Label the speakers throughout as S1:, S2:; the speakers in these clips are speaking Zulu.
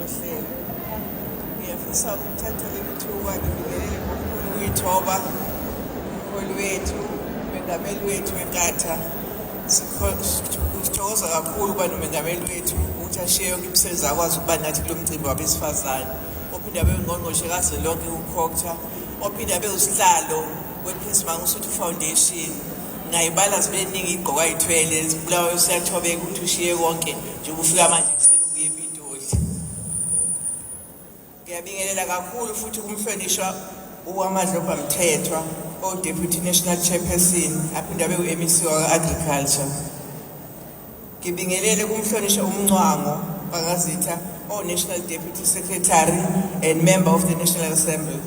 S1: nohlelo. Ngiyafisa ukuthatha leli thuba ngibingelele ngokukhulu ukuyithoba umholi wethu, umengameli wethu weNkatha. Sithokoza kakhulu ukuba nomengameli wethu ukuthi ashiye yonke imisebenzi akwazi ukuba nathi kulo mcimbi wabesifazane. Ophinde abe ungqongqoshe kazwelonke ku-COGTA, ophinde abe usihlalo we-Prince Mangosuthu Foundation. Ngayibala zibeningi igqoka ayithwele Bulawayo siyathobeka ukuthi ushiye konke njengoba ufika manje kuseni ubuye ePitoli. Ngiyabingelela kakhulu futhi kumhlonishwa uWamadloba Mthethwa, o-Deputy National Chairperson, aphinde abe u-MEC wa-Agriculture. Ngibingelele kumhlonishwa uMncwango Bangazitha, o-National Deputy Secretary and Member of the National Assembly.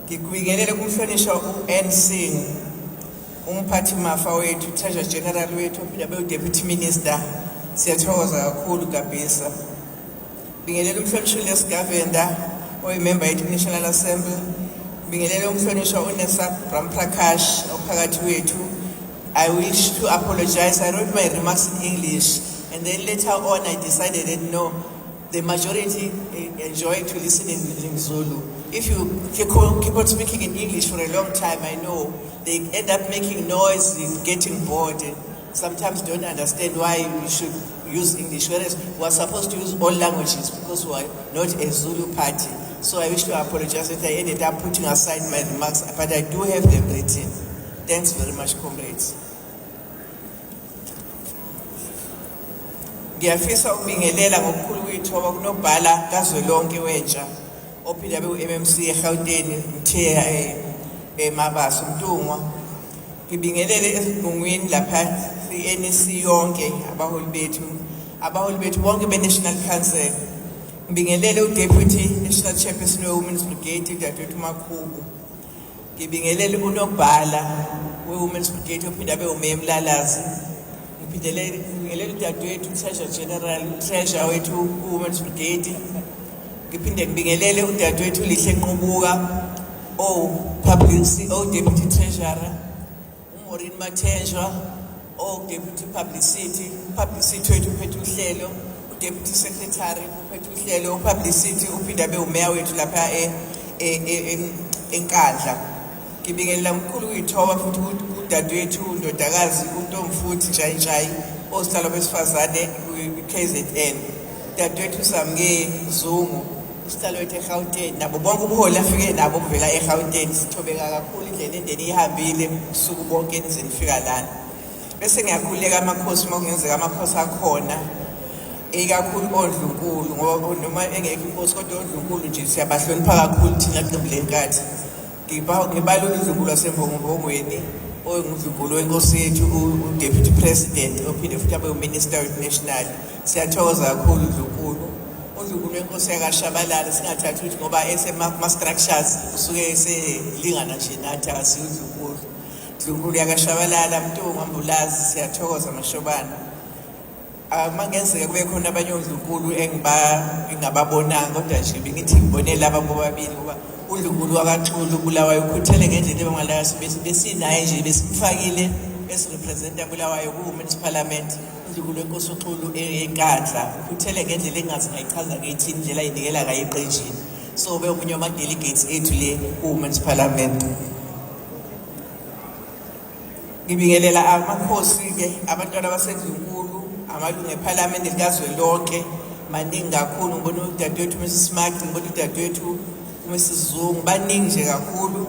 S1: Ngibingelele kumhlonishwa u-NC umphathi mafa wethu, Treasurer General wethu, ophinde abe u-Deputy Minister. Siyathokoza kakhulu kabisa. Ngibingelele umhlonishwa uLes Govender, oyi-member yethu National Assembly. Ngibingelele umhlonishwa uNesa Ramprakash, ophakathi wethu. I wish to apologize. I wrote my remarks in English, and then later on I decided that no, the majority enjoy to listen in Zulu. If you keep on speaking in English for a long time, I know they end up making noise, getting bored, and sometimes don't understand why we should use English, whereas we are supposed to use all languages because we are not a Zulu party. So I wish to apologize that I ended up putting aside my remarks, but I do have them written. Thanks very much, comrades. Ngiyafisa ukubingelela ngokukhulu ukuyithoba kunobhala kazwelonke wentsha ophinde abe u-MMC eGauteng Mtheya Mabaso Mtungwa. Ngibingelele esigungwini lapha i-NEC yonke, abaholi bethu bonke be-National Council. Ngibingelele u-Deputy National Chairperson we-Women's Brigade uDadewethu Makhubu. Ngibingelele unobhala we-Women's Brigade ophinde abe uMemlalazi. Ngibingelele uDadewethu Treasurer General, Treasurer wethu ku-Women's Brigade. Ngiphinde ngibingelele uDadewethu Lihle Nqubuka, o-Deputy Treasurer, uMaureen Mathenjwa, o-Deputy Publicity wethu uphethe uhlelo, u-Deputy Secretary uphethe uhlelo, u-Publicity uphinde abe uMeya wethu lapha eNkandla. Ngibingelela mkhulu ukuyithoba futhi uDadewethu uNdodakazi uNtomfuthi Njayi osihlalo besifazane ku-KZN, uDadewethu Samke Zungu usihlalo wethu eGauteng, nabo bonke ubuholi afike nabo kuvela eGauteng. Sithobeka kakhulu indlela endeni ihambile usuku bonke nize nifika lana. Bese ngiyakhuleka amakhosi uma kungenzeka amakhosi akhona, ikakhulu oNdlunkulu, ngoba noma engekho inkosi kodwa oNdlunkulu nje siyabahlonipha kakhulu thina qembu leNkatha. Ngibala uNdlunkulu waseMbongobongweni, oNdlunkulu wenkosi yethu u-Deputy President, ophinde futhi abe uMinister National. Siyathokoza kakhulu uNdlunkulu. uNdlunkulu wenkosi yakashabalala, singathathi ukuthi ngoba esema-structures usuke eselingana nje nathi, akasiyo uNdlunkulu. uNdlunkulu yakashabalala, Mtungwa, Mbulazi, siyathokoza mashobana. Uma kungenzeka kube khona abanye oNdlunkulu engingababonanga, kodwa nje bengithi ngibone laba bobabili ngoba uNdlunkulu wakaXulu Bulawayo ukhuthele ngendlela ebangalayo, besinaye nje besimfakile esirepresenta Bulawayo ku-Women's Parliament. uNdlunkulu wenkosi uXulu eNkandla ukhuthele ngendlela engazi ngayichaza ngethini, indlela ayinikela ngayo eqenjini. So ube omunye wama-delegates ethu le ku-Women's Parliament. Ngibingelela amakhosi-ke, abantwana baseNdlunkulu, amalungu ePhalamende likazwelonke maningi kakhulu. Ngibona uDadewethu Mrs. Mark, ngibona uDadewethu Mrs. Zungu, baningi nje kakhulu.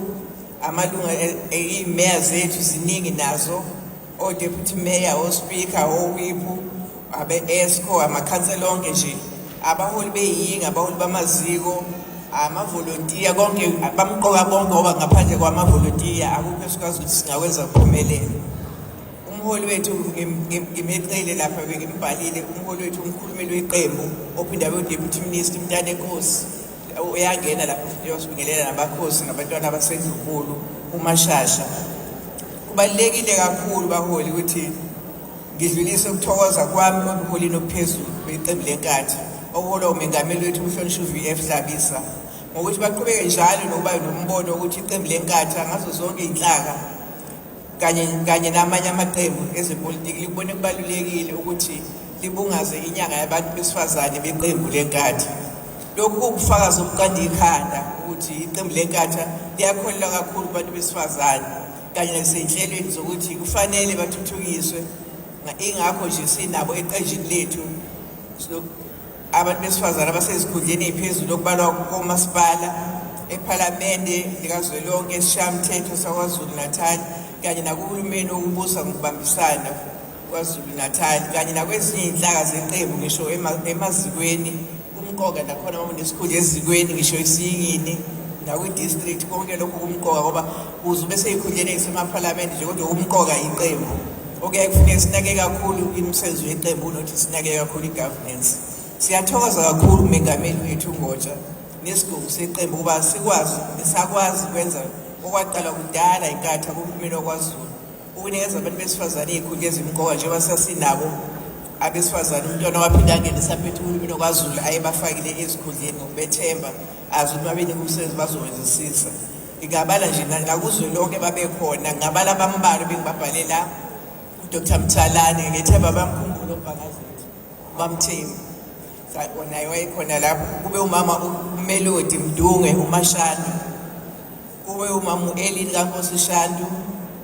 S1: Amalunga iy'meya zethu ziningi nazo, o-Deputy Mayor, o-Speaker, o-Whip, abe-ESCO, amakhansela onke nje, abaholi beyingi, abaholi bamaziko, amavolontiya, konke bamqoka bonke ngoba ngaphandle kwamavolontiya akukho esikwazi ukuthi singakwenza kuphumelele. Umholi wethu ngimeqele lapha bengimbhalile, umholi wethu umkhulumeli weqembu ophinde abe u-Deputy Minister Mntane Nkosi uyangena lapho uyosibingelela nabakhosi nabantwana baseNdlunkulu uMashasha. Kubalulekile kakhulu baholi ukuthi ngidlulise ukuthokoza kwami obuholini obuphezulu beqembu leNkatha, oholwa umengameli wethu umhlonishwa uVF Dlabisa, ngokuthi baqhubeke njalo nokuba nombono ukuthi iqembu leNkatha ngazo zonke inhlaka kanye namanye amaqembu ezepolitiki libone kubalulekile ukuthi libungaze inyanga yabantu besifazane beqembu lenkatha. Lokhu kufakaza ukuqanda ikhanda ukuthi iqembu lenkatha liyakholelwa kakhulu kubantu besifazane kanye nasezinhlelweni zokuthi kufanele bathuthukiswe. Ingakho nje sinabo eqenjini lethu abantu besifazane abasezikhundleni eziphezulu okubalwa komasipala, ephalamende likazwelonke, esishayamthetho saKwaZulu Natal kanye nakuhulumeni wokubusa ngokubambisana kwaZulu Natal kanye nakwezinye inhlaka zeqembu ngisho emazikweni kumqoka nakhona uma unesikhundla ezikweni ngisho esiyingini nakwi-district konke lokho kumqoka ngoba uze ube seyikhundleni ezisemaphalamende nje kodwa kumqoka iqembu. Okuyaye kufuneka sinake kakhulu imisebenzi yeqembu nokuthi sinake kakhulu i-governance. Siyathokoza kakhulu umengameli wethu uNgotsha nesigungu seqembu ukuba sakwazi ukwenza okwaqala kudala inkatha kuhulumeni wakwaZulu ukunikeza abantu besifazane iy'khundla ezimqoka njengoba sasinabo abesifazane umntwana waphinda angenisa aphethe uhulumeni wakwaZulu ayebafakile ezikhundleni ngokubethemba azi ukuthi babenika umsebenzi bazowenzisisa. Ngingabala nje nakuzwelonke babekhona, ngingabala abambalwa bengibabhalela uDr. Mthalane, ngethemba bamkhumbula uMbangazitha bamthembi naye wayekhona lapho. Kube umama uMelody Mdunge uMashana, kube umama u-Elini kaNkosi Shandu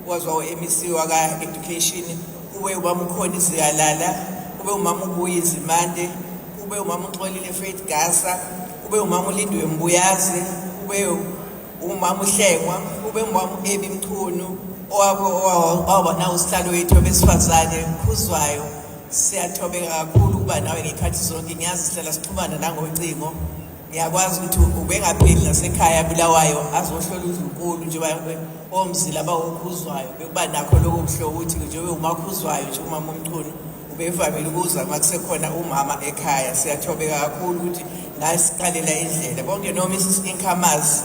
S1: wazwa u-MEC waka-Education, kube umama uKhoni Ziyalala, kube umama uBuyizi Mande, kube umama uXolile Faith Gasa, kube umama uLindwe Mbuyazi, kube umama uHlengwa, kube umama u-Ebi Mchunu owaba nawo usihlalo wethu abesifazane Khuzwayo. Siyathobeka kakhulu ukuba nawe ngekhathi zonke. Ngiyazi sihlala sixhumana nangocingo. Ngiyakwazi ukuthi ubengapheli nasekhaya Bulawayo azohlola uZunkulu njengoba omzila bawokhuzwayo bekuba nakho lokho kuhlobo ukuthi njengoba umakhuzwayo nje umama uMchunu ubevamile ukuza makusekhona umama ekhaya. Siyathobeka kakhulu ukuthi ngasiqalela indlela bonke no Mrs Inkamazi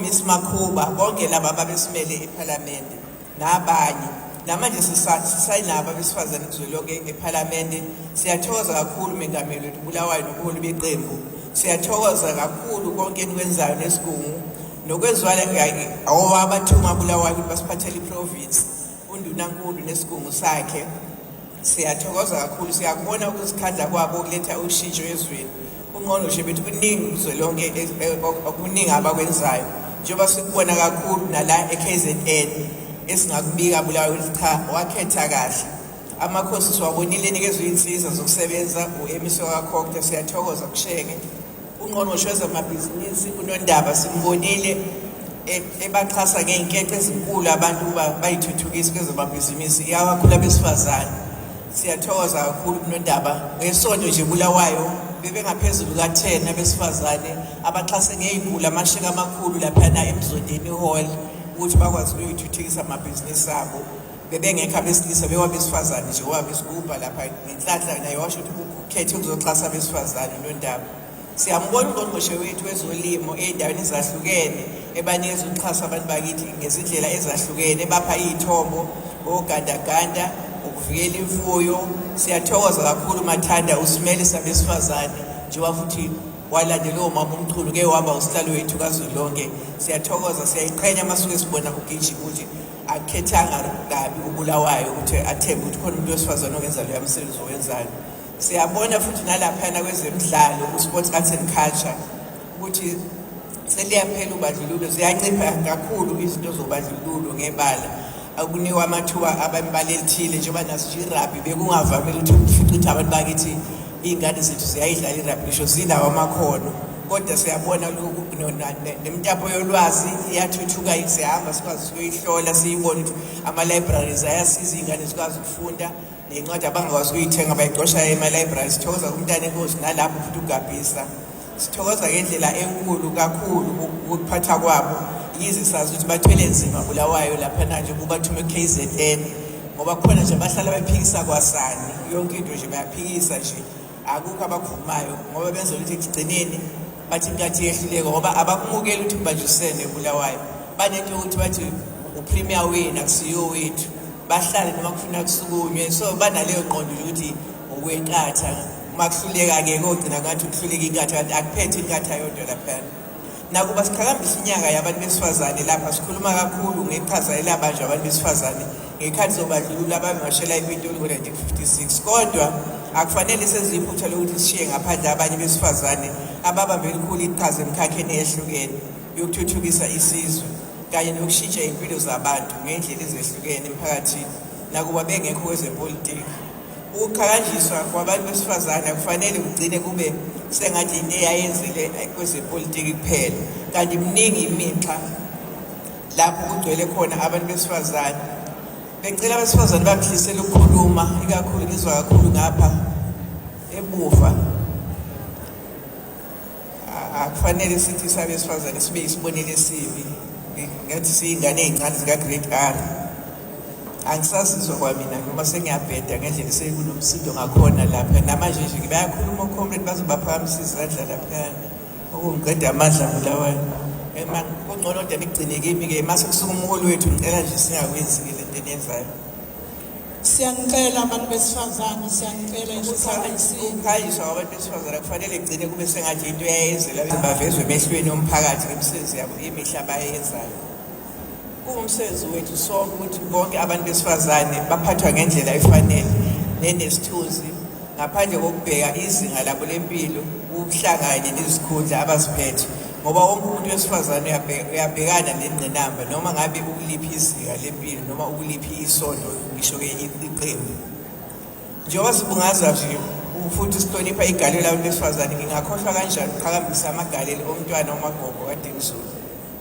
S1: Miss Makhuba bonke laba babesimele ePhalamende nabanye namanje sisayinabo abesifazane kuzwelonke ePhalamende. Siyathokoza kakhulu umengameli wethu Bulawayo nobuholi beqembu. Siyathokoza kakhulu konke enikwenzayo nesigungu nokwezwala abathuma Bulawayo ukuthi basiphathele iprovince undunankulu nesigungu sakhe. Siyathokoza kakhulu, siyakubona ukuzikhandla kwabo ukuletha ushintsho ezweni. Ungqongqoshe bethu kuningi kuzwelonke okuningi abakwenzayo njengoba sikubona kakhulu nala eKZN esingakubika Bulawayo ukuthi cha wakhetha kahle. Amakhosi siwabonile enikezwe insiza zokusebenza u-MEC wakaKhokha. Siyathokoza kushenge ungqongqoshe wezamabhizinisi uNondaba simbonile ebaxhasa ngey'nkece ezinkulu abantu uba bayithuthukise kwezamabhizinisi ikakhulu abesifazane. Siyathokoza kakhulu uNondaba. Ngesonto nje Bulawayo bebengaphezulu ka-10 abesifazane abaxhase ngey'nkulu amasheke amakhulu laphana eMzondeni Hall ukuthi bakwazi ukuyithuthukisa amabhizinisi abo. Bebengekho abesilisa bewabesifazane nje wabesigubha lapha ngenhlanhla naye washo ukuthi ukhethe ukuzoxhasa abesifazane uNondaba. Siyambona ungqongqoshe wethu wezolimo ey'ndaweni ezahlukene ebanikeza ukuxhasa abantu bakithi ngezindlela ezahlukene ebapha iy'thombo ogandaganda ukuvikela imfuyo. Siyathokoza kakhulu Mathanda usimele sabesifazane njengoba futhi walandela umama uMchunu ke waba usihlalo wethu kazwelonke. Siyathokoza, siyayiqhenya masuke sibona ugijima ukuthi akukhethanga kabi uBulawayo ukuthi athembe ukuthi khona umuntu wesifazane okwenza leyo msebenzi owenzayo. Siyabona futhi nalaphana kwezemidlalo ku-sports arts and culture ukuthi seliyaphela ubandlululo. Ziyancipha kakhulu izinto zobandlululo ngebala. Akunikwa amathuba abamibala elithile njengoba naso nje irabhi bekungavamile ukuthi ufice ukuthi abantu bakithi iy'ngane zethu ziyayidlala irabhi ngisho zinawo amakhono. Kodwa siyabona lokhu nemitapo yolwazi iyathuthuka siyahamba sikwazi ukuyihlola siyibone ukuthi ama-libraries ayasiza iy'ngane zikwazi ukufunda ney'ncwadi abangakwazi ukuyithenga bayixosha ema-libraries. Sithokoza kuMntana Enkosi nalapho futhi ugabhisa. Sithokoza ngendlela enkulu kakhulu ukuphatha kwabo. Yize sazi ukuthi bathwele nzima Bulawayo laphana nje kubathume KZN ngoba khona nje bahlala bephikisa kwasani yonke into nje bayaphikisa nje akukho abakhumayo ngoba benza ukuthi ekugcineni bathi inkathi yehluleka ngoba abakumukela ukuthi kubajusene Bulawayo. Banento ukuthi bathi upremier wenu akusiyo wethu bahlale noma kufuna kusukunywe. So banaleyo ngqondo ukuthi ukwenqatha uma kuhluleka-ke kogcina ngathi ukuhluleka inkatha kanti akuphethe inkatha yodwa laphana. Nakuba siqhakambisa inyanga yabantu besifazane lapha sikhuluma kakhulu ngeqhaza elabanje abantu besifazane ngekhathi zobandlululo abangashela iPitoli ngo-1956 kodwa akufanele seziyiphutha lokuthi sishiye ngaphandle abanye besifazane ababambe elikhulu iqhaza emkhakheni eyehlukene yokuthuthukisa isizwe kanye nokushintsha impilo zabantu ngendlela ezehlukene emphakathini nakuba bengekho kwezepolitiki. Ukukhakanjiswa kwabantu besifazane akufanele kugcine kube sengathi into eyayenzele kwezepolitiki kuphela, kanti mningi iminxa lapho kugcwele khona abantu besifazane. Bengicela abesifazane bakudlisele ukukhuluma, ikakhulu ngizwa kakhulu ngapha ebuva. Akufanele sithi sabesifazane sibe isibonelo esibi ngathi siyingane ezincane zika-Grade R. Angisasizwa kwamina noma sengiyabheda ngendlela sekunomsindo ngakhona lapha namanje nje bayakhuluma oComrade bazobaphakamisa izandla lapha okungiqeda amandla ngulawayo. Kungcono kodwa nikugcine kimi-ke mase kusuka umholi wethu ngicela nje singakwenzi-ke le nto eniyenzayo.
S2: Siyanicela abantu besifazane, siyanicela
S1: ukukhanyiswa kwabantu besifazane kufanele kugcine kube sengathi into eyayenzela bavezwe emehlweni omphakathi ngemisebenzi yabo imihle abayenzayo. Kuwumsebenzi wethu sonke ukuthi bonke abantu besifazane baphathwa ngendlela efanele nenesithunzi ngaphandle kokubheka izinga labo lempilo, ubuhlakanye nezikhundla abaziphethe, ngoba wonke umuntu wesifazane uyabhekana nengqinamba noma ngabe ukuliphi izinga lempilo noma ukuliphi isondo ngisho-ke iqembu. Njengoba sibungaza nje futhi sihlonipha igalelo labantu besifazane, ngingakhohlwa kanjani ukuqhakambisa amagalelo omntwana uMagogo kaDingisulu.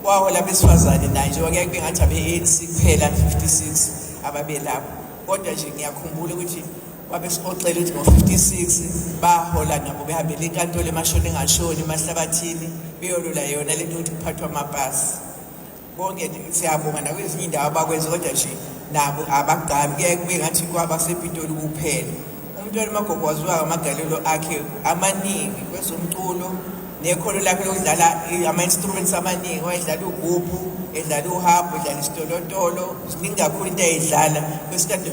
S1: Wahola besifazane naye njengoba kuyaye kube ngathi abe-ANC kuphela 56 ababe lapho, kodwa nje ngiyakhumbula ukuthi wabesixoxela ukuthi ngo-56 bahola nabo behambele inkantolo emashoni engashoni emahlabathini beyolula yona lento yokuthi kuphathwa amapasi. Bonke siyabonga nakwezinye indawo abakwenza, kodwa nje nabo abagqami kuyaye kube ngathi kwabasePitoli kuphela. Umntwana uMagogo waziwa ngamagalelo akhe amaningi kwezomculo nekhono lakhe lokudlala ama-instruments amaningi. Wayedlala ugubhu, edlala uhambo, edlala isitolotolo, ziningi kakhulu into ayidlala kwesikhathi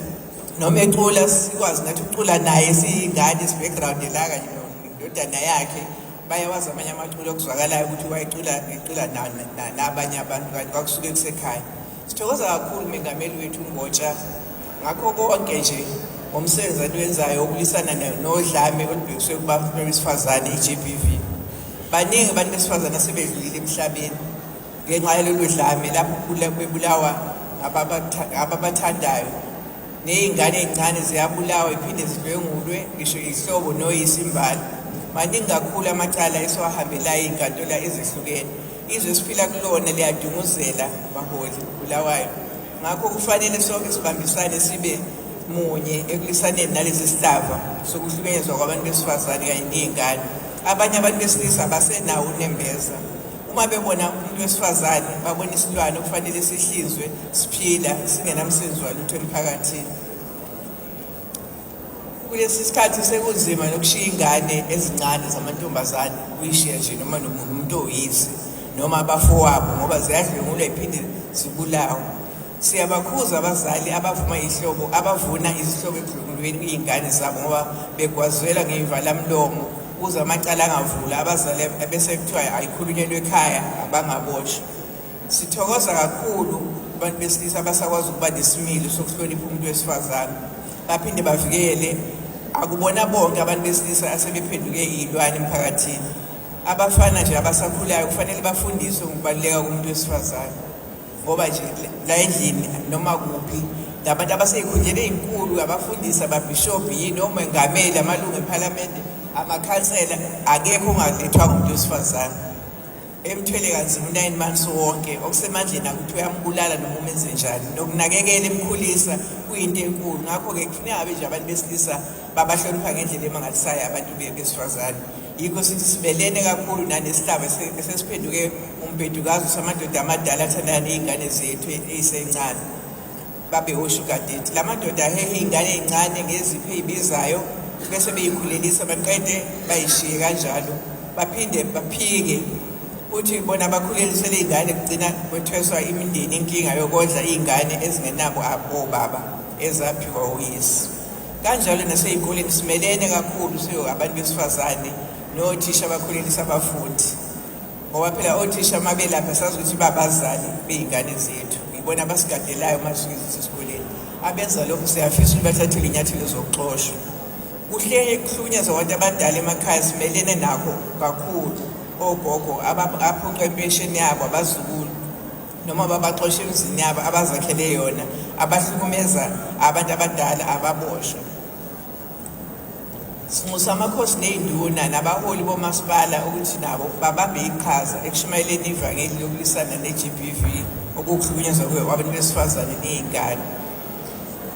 S1: noma ecula sikwazi nathi ukucula naye siyingane si-background la kanye nendodana yakhe bayawazi amanye amaculo okuzwakalayo ukuthi wayecula nabanye abantu kanti kwakusuke kusekhaya. Sithokoza kakhulu umengameli wethu uMbotsha ngakho konke nje ngomsebenzi atuwenzayo wokulwisana nodlame olubhekiswe kubantu besifazane i-GBV. Baningi abantu besifazane asebedlulile emhlabeni ngenxa yalolu dlame lapho bebulawa ababathandayo, ney'ngane ey'ncane ziyabulawa iphinde zidlwengulwe ngisho ihlobo noyisimbali. Maningi kakhulu amacala esiwahambelayo iy'nkantolo ezehlukene. Izwe esiphila kulona liyadunguzela baholi bulawayo. Ngakho kufanele sonke sibambisane sibe munye ekulisaneni nalezi sihlava sokuhlukunyezwa kwabantu besifazane kanye ney'ngane. Abanye abantu besilisa basenawo unembeza. Uma bebona umuntu wesifazane babona isilwane okufanele sihlinzwe siphila singenamsebenzi walutho emphakathini. Kulesi sikhathi sekunzima nokushiya ingane ezincane zamantombazane kuyishiya nje noma nomuntu oyisi noma abafowabo ngoba ziyadlwengulwa iphinde zibulawe. Siyabakhuza abazali abavuna izihlobo ekudlwengulweni iy'ngane zabo ngoba begwazela ngey'valamlomo ukuze amacala angavula, abazali bese kuthiwa ayikhulunyelwe ekhaya abangaboshwa. Sithokoza kakhulu abantu besilisa abasakwazi ukuba nesimilo sokuhlonipha umuntu wesifazane baphinde bavikele. Akubona bonke abantu besilisa asebephenduke iy'lwane emphakathini. Abafana nje abasakhulayo kufanele bafundiswe ngokubaluleka komuntu wesifazane, ngoba nje la endlini noma kuphi labantu abasey'khundleni ey'nkulu, abafundisi, ababhishobhi yini omengameli, amalungu ephalamende, amakhansela, akekho ongalethwa ngumuntu wesifazane. Emthwele kanzima u9 months wonke okusemandleni akuthi uyambulala noma umenze njani. Nokunakekela emkhulisa kuyinto enkulu. Ngakho-ke kufuneka ngabe nje abantu besilisa babahlonipha ngendlela emangalisayo abantu besifazane. Yikho sithi sibelene kakhulu nanesihlava esesiphenduke umbhedukazi samadoda amadala athandana ney'ngane zethu ey'sencane babe o-sugar daddy. La madoda ahehe iy'ngane ey'ncane ngezipho ey'bizayo bese beyikhulelisa baqede bayishiye kanjalo baphinde baphike uthi bona bakhulelisele iy'ngane kugcina kwethweswa imindeni inkinga yokondla iy'ngane ezingenabo obaba ezaphiwa uyise. Kanjalo nasey'koleni simelene kakhulu abantu besifazane nothisha abakhulelisa abafundi, ngoba phela othisha uma belapha sazi ukuthi babazali bey'ngane zethu, ngibona abasigadelayo uma sisesikoleni. abenza lokho siyafisa ukuthi bathathele inyathelo zokuxoshwa. Kuhleke kuhlukunyezwa abantu abadala emakhaya simelene nakho kakhulu. Ogogo aphucwa impesheni yabo abazukulu noma babaxoshe emzini yabo abazakhele yona, abahlukumeza abantu abadala ababoshwa. Sinxusa amakhosi ney'nduna nabaholi bomasipala ukuthi nabo babambe iqhaza ekushumayeleni ivangeli lokulwisana ne-GBV, okuhlukunyezwa kwabantu besifazane ney'ngane.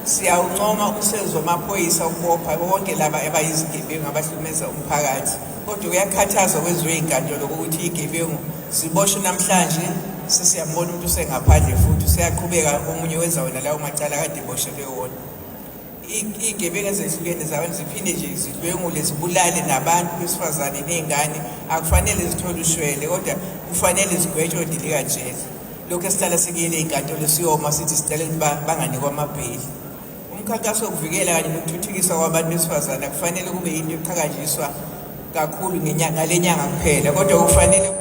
S1: Siyawuncoma umsebenzi wamaphoyisa ukubopha bonke laba abayizigebengu abahlukumeza umphakathi. Kodwa kuyakhathaza kwenziwe inkantolo ukuthi iy'gebengu ziboshwe namhlanje, sesiyambona umuntu usengaphandle futhi useyaqhubeka omunye wenza wona lawo macala kade eboshelwe wona. Iy'gebengu ezehlukene zabantu ziphinde nje zidlwengule zibulale nabantu besifazane ney'ngane. Akufanele zithole ushwele kodwa kufanele zigwetshwe odilika jele. Lokhu esihlala sikuyele inkantolo siyoma sithi sicela ukuthi banganikwa amabheli. Umkhankaso wokuvikela kanye nokuthuthukiswa kwabantu besifazane akufanele kube yinto eqhakaziswa kakhulu ngale nyanga kuphela, kodwa kufanele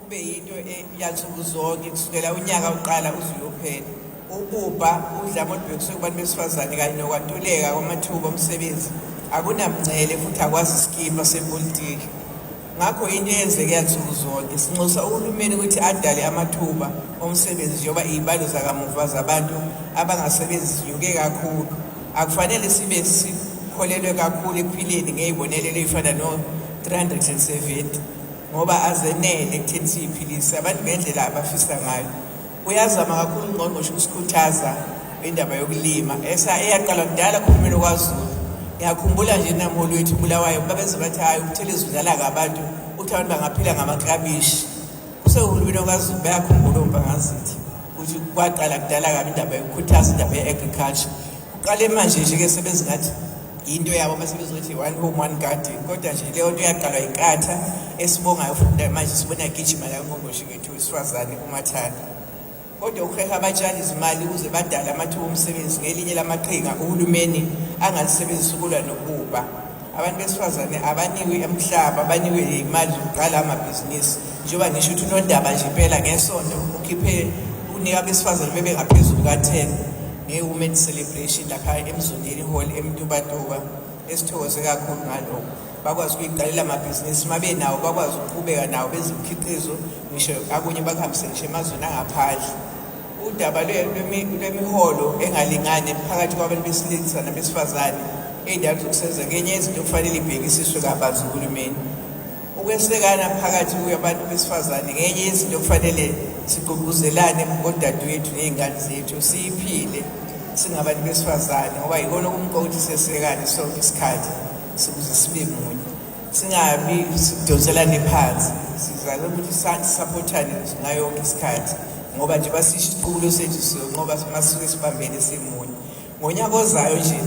S1: kube yinto yansuku zonke kusukela unyaka uqala uze uyophela. Ukubha udlame olubhekiswe kubantu besifazane kanye nokwantuleka kwamathuba omsebenzi akunamngcele futhi akwazi isikibha sepolitiki. Ngakho into eyenzeke yansuku zonke sinxusa uhulumeni ukuthi adale amathuba omsebenzi njengoba iy'balo zakamuva zabantu abangasebenzi zinyuke kakhulu. Akufanele sibe sikholelwe kakhulu ekuphileni ngey'bonelelo ey'fana no-370 ngoba azenele ekutheni siy'philise abantu ngendlela abafisa ngayo. Uyazama kakhulu ungqongqoshe ukusikhuthaza indaba yokulima eyaqala kudala kuhulumeni kwaZulu. Ngiyakhumbula nje namholi wethu Bulawayo babeze bathi hayi ukutheleza udlala ngabantu ukuthi abantu bangaphila ngamaklabishi. Usehulumeni kwaZulu bayakhumbula ombangazithi ukuthi kwaqala kudala kabi indaba yokukhuthaza indaba ye-agriculture. Uqale manje nje-ke sebenza ngathi into yabo basebezothi one home one garden, kodwa nje leyo nto yaqalwa inkatha esibongayo futhi manje sibona igijima la ungqongqoshe wethu wesifazane uMathanda. Kodwa ukuheha abatshali izimali ukuze badale amathuba omsebenzi ngelinye lamaqhinga uhulumeni angalisebenzisa ukulwa nokuba. Abantu besifazane abaniwe emhlaba, abaniwe imali zokuqala amabhizinisi. Njengoba ngisho ukuthi uNondaba nje impela ngesonto ukhiphe unika abesifazane bebe ngaphezulu ka-10 nge-women celebration lapha emzondeni hall eMtubatuba. Esithokoze kakhulu ngalokho. Bakwazi ukuyiqalela amabhizinisi mabe nawo bakwazi ukuqhubeka nawo benze imikhiqizo ngisho akunye bakuhambise ngisho emazweni angaphandle. Udaba lwemiholo engalingani phakathi kwabantu besilisa nabesifazane ey'ndaweni zokusebenza ngenye izinto kufanele ibhekisiswe kabanzi uhulumeni. Ukwesekana phakathi kwabantu besifazane ngenye izinto kufanele sigqugquzelane ngodadewethu ney'ngane zethu siyiphile singabantu besifazane ngoba yikona okumqoka ukuthi sesekane sonke isikhathi sikuze sibe munye, singabi sidonselane phansi, sizame ukuthi sisaphothane ngayo yonke isikhathi ngoba nje basisho isiqubulo sethu siyonqoba masuke sibambene simunye. Ngonyaka ozayo nje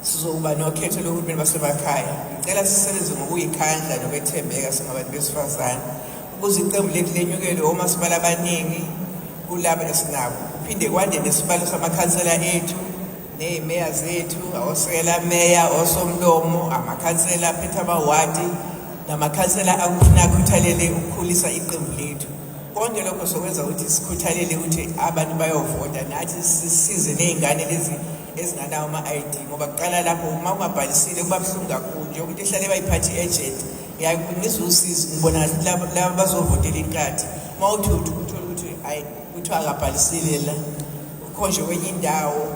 S1: sizokuba nokhetho lohulumeni basemakhaya. Ngicela sisebenze ngokuyikhandla nokwethembeka singabantu besifazane ukuze iqembu lethu lenyukele omasipala abaningi kulabo esinabo. Kuphinde kwande nesibalo samakhansela ethu ney'meya zethu, awosekela meya, osomlomo, amakhansela aphethe amawadi namakhansela akufuna akhuthalele ukukhulisa iqembu lethu. Konke lokho sokwenza ukuthi sikhuthalele ukuthi abantu bayovota nathi sisize ney'ngane lezi ezinganawo ama-ID ngoba kuqala lapho uma ungabhalisile kuba buhlungu kakhulu nje ukuthi ehlale bayiphathi agent ngizosiza ngibona laba bazovotela inkathi uma uthi uthole ukuthi hayi kuthiwa akabhalisile la ukhonje kwenye indawo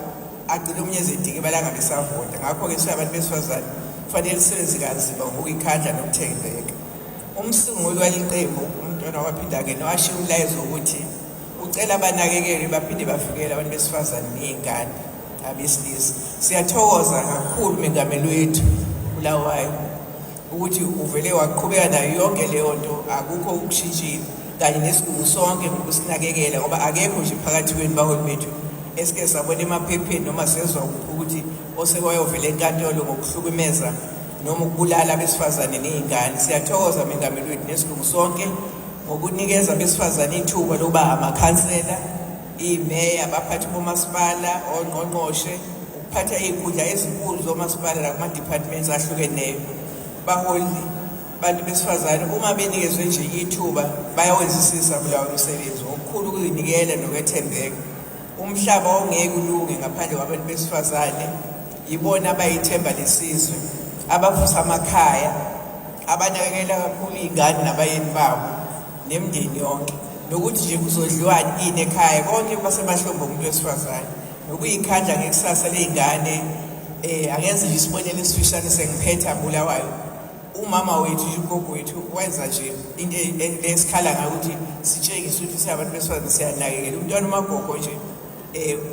S1: agcine omunye ezedike balanga besavota. Ngakho-ke siyabantu besifazane kufanele sisebenze kanzima ngokuyikhandla nokuthembeka. Umsunguli waliqembu umntwana waphinda-ke nowashiya umlayezo ukuthi ucela abanakekeli baphinde bavikele abantu besifazane ney'ngane abesilisa. Siyathokoza kakhulu mengameli wethu Bulawayo ukuthi uvele waqhubeka nayo yonke leyo nto, akukho ukushintshile kanye nesigungu sonke ngokusinakekela ngoba akekho nje phakathi kwenu baholi bethu esike sabona emaphepheni noma sezwa ukuthi osekwayovela enkantolo ngokuhlukumeza noma ukubulala abesifazane ney'ngane. Siyathokoza mengameli wethu nesigungu sonke ngokunikeza abesifazane ithuba lokuba amakhansela, iy'meya, abaphathi bomasipala, ongqongqoshe, ukuphatha iy'nkundla ezinkulu zomasipala nakuma-departments ahlukeneyo. Baholi bantu besifazane uma benikezwe nje ithuba bayawenzisisa Bulawayo umsebenzi ngokukhulu ukuyinikela nokwethembeka. umhlaba ongeke ulunge ngaphandle kwabantu besifazane. Yibona abayithemba lesizwe, abavusa amakhaya, abanakekela kakhulu iy'ngane nabayeni babo nemindeni yonke. Nokuthi nje kuzodliwani ini ekhaya, konke basemahlombe umuntu wesifazane. Nokuyikhandla ngekusasa ley'ngane, angenze nje isibonelo esifishane sengiphetha Bulawayo. Umama wethu nje ugogo wethu wenza nje into lesikhala ngakuthi sitshengise ukuthi siyabantu besifazane siyanakekela. Umntwana uMagogo nje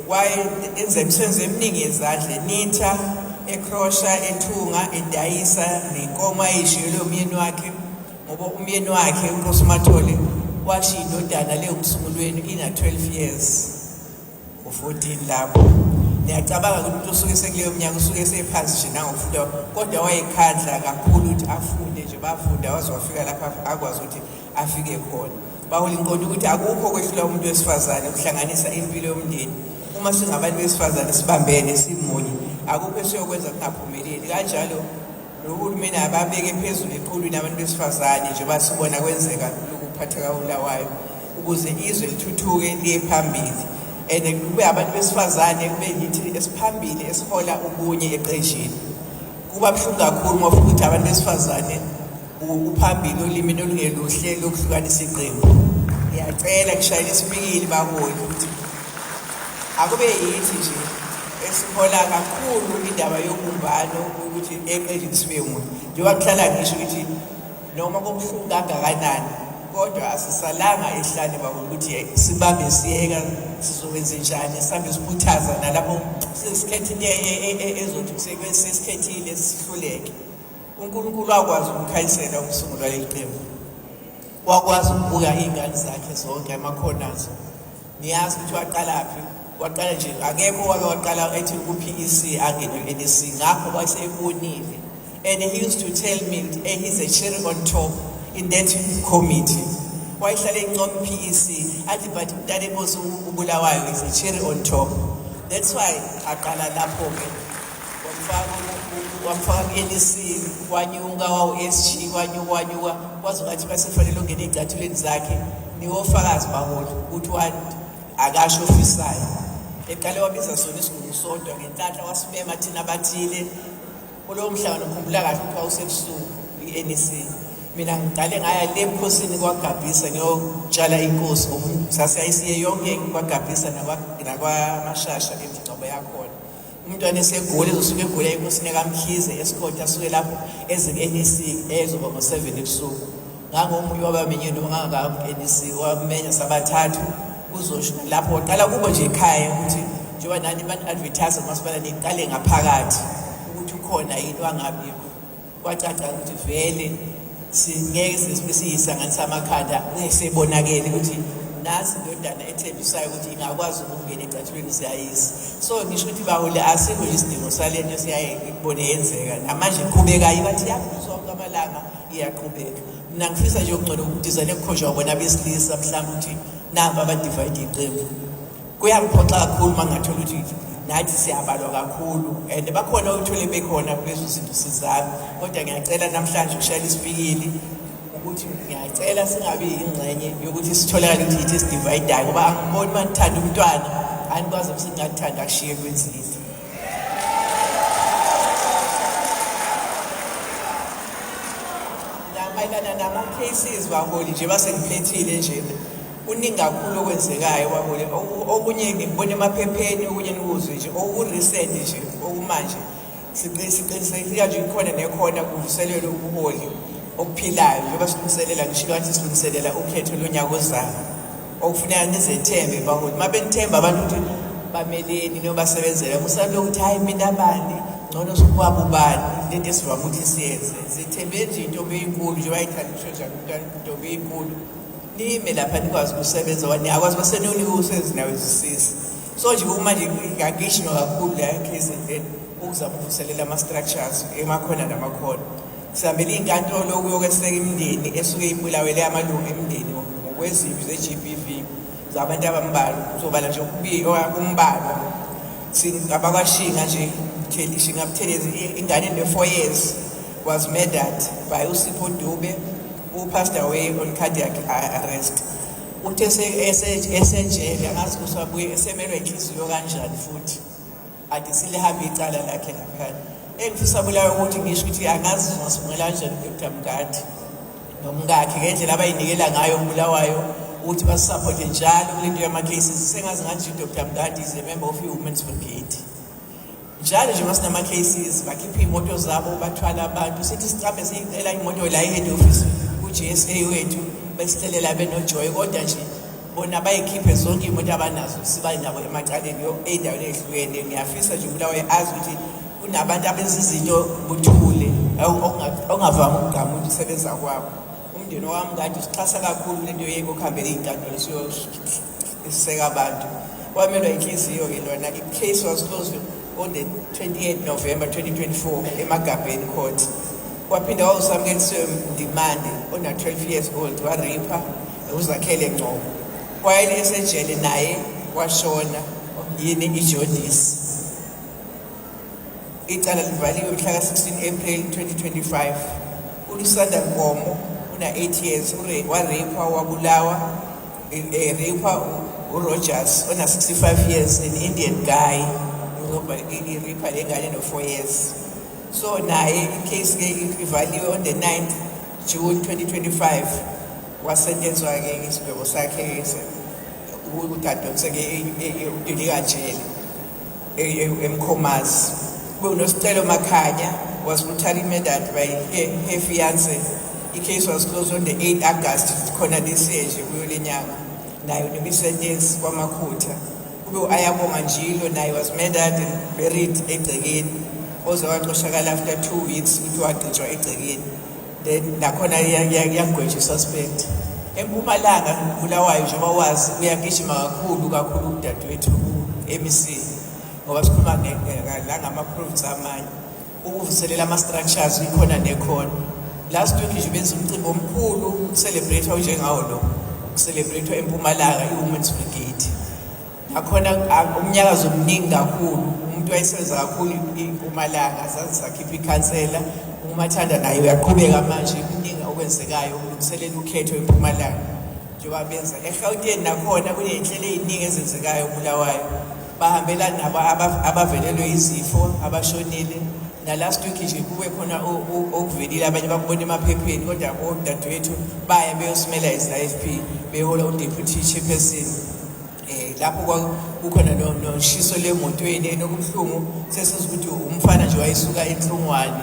S1: wayenza imisebenzi eminingi yezandla, nitha, ekrosha, ethunga, edayisa, nenkomo ayishiyelwe umyeni wakhe, ngoba umyeni wakhe uNkosi uMathole washiya indodana leyo msungulweni ina 12 years u14 lapho. Ngiyacabanga ukuthi umuntu usuke sekuleyo mnyaka usuke sephansi nje nangofunda, kodwa wayekhandla kakhulu ukuthi afunde nje, bafunda waze wafika lapha akwazi ukuthi afike khona. Baholi ngiqonda ukuthi akukho kwehlula umuntu wesifazane ukuhlanganisa impilo yomndeni. Uma singabantu besifazane sibambene simunye, akukho esiyokwenza kungaphumeleli. Kanjalo nohulumeni ababeke phezulu eqhulwini abantu besifazane nje basibona kwenzeka lokuphatheka kaBulawayo ukuze izwe lithuthuke liye phambili. And kube abantu besifazane kube yithi esiphambili esihola ubunye eqenjini. Kuba buhlungu kakhulu ngoba ukuthi abantu besifazane uphambili olimini olungeluhle lokuhlukanisa iqembu. Ngiyacela kushayela isibikili baholi ukuthi akube yithi nje esihola kakhulu indaba yobumbano ukuthi eqenjini sibe munye. Njengoba kuhlala ngisho ukuthi noma kubuhlungu kangakanani kodwa asisalanga ehlane baholi ukuthi sibambe siyeka sizokwenza njani, sihambe sikhuthaza nalapho sesikhethile ezothi sesikhethile sihluleke. uNkulunkulu wakwazi ukukhayisela ukusungulwa leqembu, wakwazi ukubuka iy'ngane zakhe zonke amakhono azo. Niyazi ukuthi waqalaphi, waqala nje akekho wake waqala ethi ku-PEC angene ku-NEC, ngakho wasebonile. And he used to tell me he's a cherry on top in that committee. Wayihlala encoma PEC athi but uNtademosi uBulawayo is a cherry on top. That's why aqala lapho-ke wamfaka ku-NEC, wanyuka wawu-SG, wanyuka kwazi ukuthi basefanele ungena ey'cathulweni zakhe. Niwofakazi baholi ukuthi akasho ofisayo. Eqale wabiza sona isigungu sodwa ngenhlanhla wasimema thina bathile. Kulowo mhlangano ngikhumbula kahle ukuthi wawusebusuku i-NEC. Mina ngiqale ngaya le ebukhosini kwaGabisa ngiyotshala inkosi ngoba sasiyayisiye yonke kwaGabisa nakwamashasha emingcwabo yakhona. Umntwana esegula ezosuke egula enkosini kaMkhize esikhotha asuke lapho eze ku-NEC ezoba ngo-7 ebusuku. Ngangomunye wabamenyeni ongangaka-NEC wamenya sabathathu kuzosho lapho waqala kubo nje ekhaya ukuthi njengoba nani bani-advertise umasipala niqale ngaphakathi ukuthi ukhona yini wangabikho. Kwacaca ukuthi vele singeke siyihlanganisa amakhanda sebonakele ukuthi nasi indodana ethembisayo ukuthi ingakwazi ukungena ecathulweni siyayisa. So ngisho ukuthi baholi asikho nje isidingo salento siyayibone yenzeka namanje iqhubekayo bathi yabuzwa zonke amalanga iyaqhubeka. Mina ngifisa nje ukungcono ukudizana ekukhonjwa bona besilisa mhlawumbe ukuthi nabo abadivide iqembu. Kuyangiphoxa kakhulu uma ngingathola ukuthi nathi siyabalwa kakhulu and bakhona uthole bekhona kulezo zinto sizami. Kodwa ngiyacela namhlanje ukushayela isibikili ukuthi ngiyacela singabi yingxenye yokuthi sitholakale ukuthi yithi esidividayo ngoba angiboni uma ngithanda umntwana anikwazi ukuthi ngingathanda akushiye kwenzile. Namayelana nama-cases baholi nje basengiphethile nje kuningi kakhulu okwenzekayo baholi. Okunye ngikubona emaphepheni, okunye nikuzwe nje oku-recent nje okumanje siqinisekisa nje ikhona nekhona kuvuselelwe ubuholi okuphilayo njengoba silungiselela ngisho kathi silungiselela ukhetho lonyaka ozayo. Okufuneka nizethembe baholi, uma benithemba abantu ukuthi bameleni nobasebenzela musalokhu ukuthi hayi mina bani ngcono sokwabo ubani lento esivama ukuthi siyenze. Zithembe nje intombi eyinkulu nje wayithanda ukusho njalo intombi eyinkulu nime lapha nikwazi ukusebenza akwazi basenoniwe usezindawo ezisisa. So nje kumanje ngagishino kakhulu la KZN ukuzama ukuvuselela ama-structures emakhona namakhono. Sihambele inkantolo ukuyokweseka imindeni esuke ibulawele amalungu emindeni ngokwezimpi ze-GBV zabantu abambalwa. Uzobala nje umbalwa abakwashinga nje Shinga Buthelezi, ingane ene-4 years was murdered by uSipho Dube who passed away on cardiac arrest. uthi esenjele angazi kusabuye esemelwe inhliziyo kanjani futhi ade silihambe icala lakhe laphana engifisa bulayo ukuthi ngisho ukuthi angazi ngasibungela kanjani uDr Mngadi nomngakhe ngendlela abayinikela ngayo uBulawayo ukuthi basupporte njalo kulento yama cases sengazi ngathi uDr Mngadi is a member of Women's Brigade njalo nje masinama cases bakhipha imoto zabo bathwala abantu sithi sicambe siyicela imoto la ehead office kuJSA wethu besicelela benoJoy kodwa nje bona bayikhiphe zonke imoto abanazo siba nabo emacaleni endaweni ehlukene ngiyafisa nje uBulawayo azi ukuthi kunabantu abezizinto buthule ongavama ukugama ukusebenza kwabo umndeni wami kade usixhasa kakhulu lento yeko kuhambela izinkantolo siseka abantu wamelwa inhliziyo ke lona i-case was closed on the 28th November 2024 eMagabeni court waphinda wawusamukeliswe demand on a 12 years old waripha uzakhele Ngcobo while esejele naye washona yini iJodis icala livaliwe mhla ka-16 April 2025 uLusanda Nkomo una 8 years waripha wabulawa rapha uRogers ona 65 years an Indian guy iripha lengane no 4 years so naye icase ke ivaliwe on the 9th June 2025 wasentenzwa ke isigwebo sakhe ukuthatha ke uDilikajele eMkhomazi uNosicelo Makhanya was brutally murdered by her fiance. The case was closed on the 8th August khona this year nje kuyo lenyanga nayo nemisentence kwaMakhutha kube Ayabonga Njilo naye was murdered and buried eGcekeni oze waxoshakala after 2 weeks ukuthi wagcitshwa eGcekeni then nakhona yagwetshwa suspect eMpumalanga uBulawayo njengoba wazi uyagijima kakhulu udadewethu MEC ngoba sikhuluma la ngama-province amanye ukuvuselela ama-structures ikhona nekhona last week nje benza umcimbi omkhulu ukucelebrate njengawo lo ukucelebrate eMpumalanga i-Women's Brigade nakhona umnyakazo omningi kakhulu umuntu wayesebenza kakhulu eMpumalanga azazi sakhipha ikhansela uMathanda naye uyaqhubeka manje kuningi okwenzekayo ukulungiselela ukhetho eMpumalanga njengoba benza eGauteng nakhona kuney'nhlelo ey'ningi ezenzekayo uBulawayo bahambela nabo abavelelwe izifo abashonile na last week nje kube khona okuvelile abanye bakubona emaphepheni kodwa odadewethu baya beyosimela iZFP behola uDeputy Chairperson lapho kukhona noshiso lemotweni enokubuhlungu sesiza ukuthi umfana nje wayesuka eNhlungwane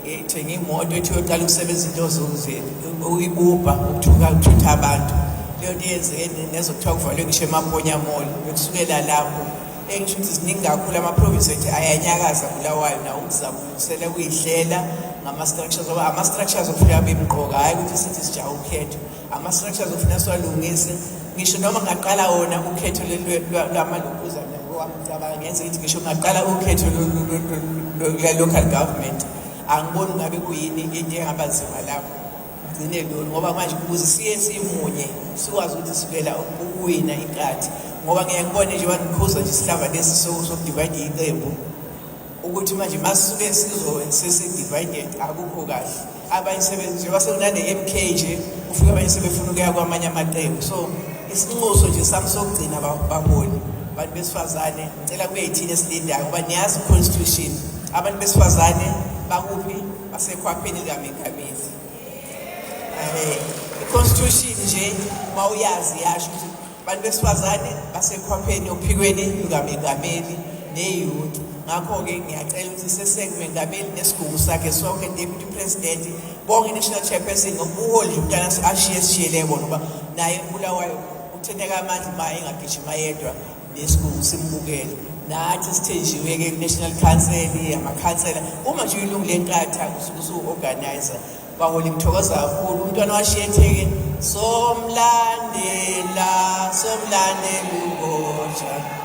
S1: ethenga imoto ethi uyoqala ukusebenza into uyibuba ukuthutha abantu leyo nto yenzeke nezokuthiwa kuvalwe ngisho eMaponya Mall bekusukela lapho engisho ukuthi ziningi kakhulu ama-province ethu ayanyakaza Bulawayo nawo ukuzama ukulungisela kuyihlela ngama-structures ngoba ama-structures ofuna bemqoka hhayi ukuthi sithi sijaha ukhetho ama-structures ofuna siwalungise ngisho noma ngaqala wona ukhetho lwamalokuzana ngicabanga ngenza ukuthi ngisho ngaqala ukhetho lwe-local government angiboni ngabe kuyini into engaba nzima lapho gcine lona ngoba manje ukuze siye simunye sikwazi ukuthi sivela ukuwina ikati ngoba ngeke ngibone nje wangikhuzwa nje isihlava lesi sokudivide iqembu ukuthi manje masisuke sesi-divided akukho kahle abanye sebenzi njengoba sekunane-MK nje ufike abanye sebefuna ukuya kwamanye amaqembu so isinxuso nje sami sokugcina baholi abantu besifazane ngicela kube yithina esilindayo ngoba niyazi i-constitution abantu besifazane bakuphi basekhwapheni likaMengameli i-constitution nje mawuyazi yasho ukuthi abantu besifazane basekhwapheni ophikweni likaMengameli ne-youth ngakho-ke ngiyacela ukuthi seseke uMengameli nesigungu sakhe sonke deputy president bonke i-national chairperson ubuholi umntana ashiyele bona ngoba naye uBulawayo uthinteka amandla uma engagijima yedwa nesigungu simbukele nathi sithenjiwe-ke ku-national council amakhansela uma nje uyilungu lenkatha usu-organizer baholi ngithokoza kakhulu umntwana washiya eThekwini somlandela ugoja